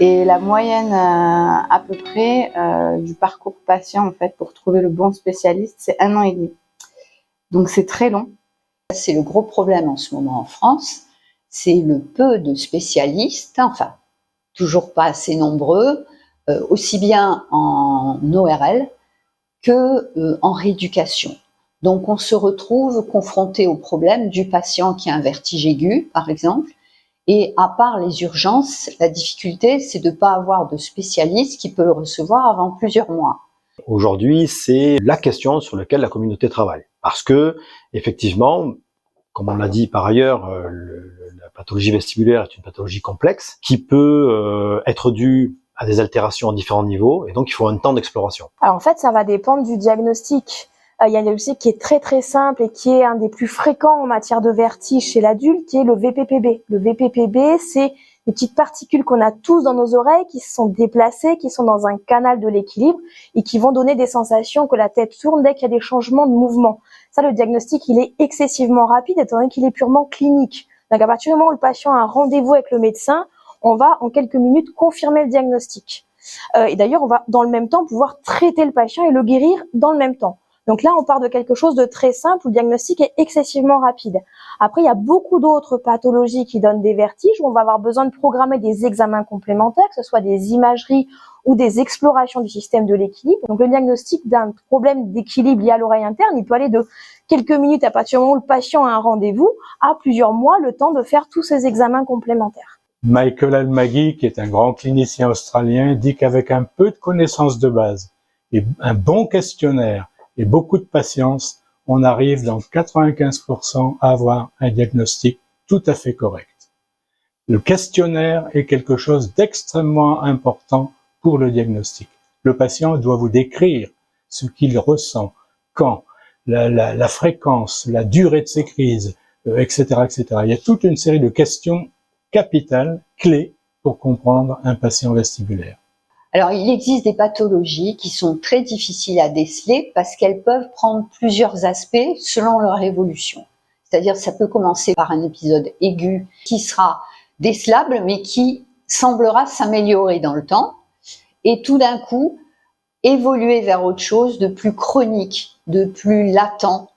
Et la moyenne à peu près du parcours patient en fait pour trouver le bon spécialiste, c'est 1 an et demi. Donc c'est très long. C'est le gros problème en ce moment en France, c'est le peu de spécialistes, enfin toujours pas assez nombreux, aussi bien en ORL que en rééducation. Donc on se retrouve confronté au problème du patient qui a un vertige aigu, par exemple, et à part les urgences, la difficulté, c'est de ne pas avoir de spécialiste qui peut le recevoir avant plusieurs mois. Aujourd'hui, c'est la question sur laquelle la communauté travaille. Parce que, effectivement, comme on l'a dit par ailleurs, la pathologie vestibulaire est une pathologie complexe qui peut être due à des altérations à différents niveaux, et donc il faut un temps d'exploration. Alors en fait, ça va dépendre du diagnostic. Il y a un diagnostic qui est très très simple et qui est un des plus fréquents en matière de vertige chez l'adulte, qui est le VPPB. Le VPPB, c'est les petites particules qu'on a tous dans nos oreilles qui se sont déplacées, qui sont dans un canal de l'équilibre et qui vont donner des sensations que la tête tourne dès qu'il y a des changements de mouvement. Ça, le diagnostic, il est excessivement rapide étant donné qu'il est purement clinique. Donc à partir du moment où le patient a un rendez-vous avec le médecin, on va en quelques minutes confirmer le diagnostic. Et d'ailleurs, on va dans le même temps pouvoir traiter le patient et le guérir dans le même temps. Donc là, on part de quelque chose de très simple où le diagnostic est excessivement rapide. Après, il y a beaucoup d'autres pathologies qui donnent des vertiges où on va avoir besoin de programmer des examens complémentaires, que ce soit des imageries ou des explorations du système de l'équilibre. Donc le diagnostic d'un problème d'équilibre lié à l'oreille interne, il peut aller de quelques minutes à partir du moment où le patient a un rendez-vous à plusieurs mois, le temps de faire tous ces examens complémentaires. Michael Almaghi, qui est un grand clinicien australien, dit qu'avec un peu de connaissances de base et un bon questionnaire et beaucoup de patience, on arrive dans 95% à avoir un diagnostic tout à fait correct. Le questionnaire est quelque chose d'extrêmement important pour le diagnostic. Le patient doit vous décrire ce qu'il ressent, quand, la fréquence, la durée de ses crises, etc., etc. Il y a toute une série de questions capitales, clés pour comprendre un patient vestibulaire. Alors, il existe des pathologies qui sont très difficiles à déceler parce qu'elles peuvent prendre plusieurs aspects selon leur évolution. C'est-à-dire, ça peut commencer par un épisode aigu qui sera décelable, mais qui semblera s'améliorer dans le temps, et tout d'un coup, évoluer vers autre chose de plus chronique, de plus latent,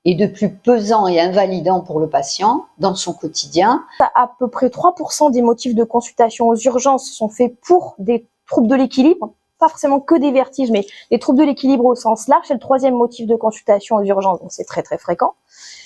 et de plus pesant et invalidant pour le patient dans son quotidien. À peu près 3% des motifs de consultation aux urgences sont faits pour des troubles de l'équilibre, pas forcément que des vertiges, mais des troubles de l'équilibre au sens large. C'est le 3e motif de consultation aux urgences, donc c'est très très fréquent.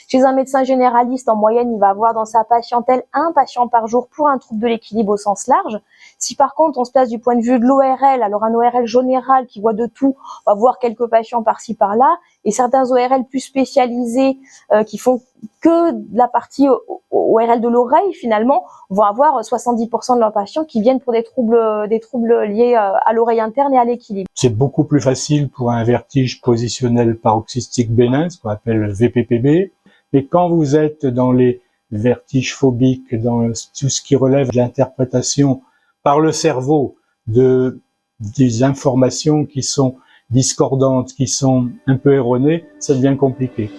Chez un médecin généraliste, en moyenne, il va avoir dans sa patientèle 1 patient par jour pour un trouble de l'équilibre au sens large. Si par contre on se place du point de vue de l'ORL, alors un ORL général qui voit de tout, on va voir quelques patients par-ci par-là, et certains ORL plus spécialisés qui font que de la partie ORL de l'oreille finalement, vont avoir 70% de leurs patients qui viennent pour des troubles liés à l'oreille interne et à l'équilibre. C'est beaucoup plus facile pour un vertige positionnel paroxystique bénin, ce qu'on appelle le VPPB. Mais quand vous êtes dans les vertiges phobiques, dans tout ce qui relève de l'interprétation par le cerveau des informations qui sont discordantes, qui sont un peu erronées, ça devient compliqué.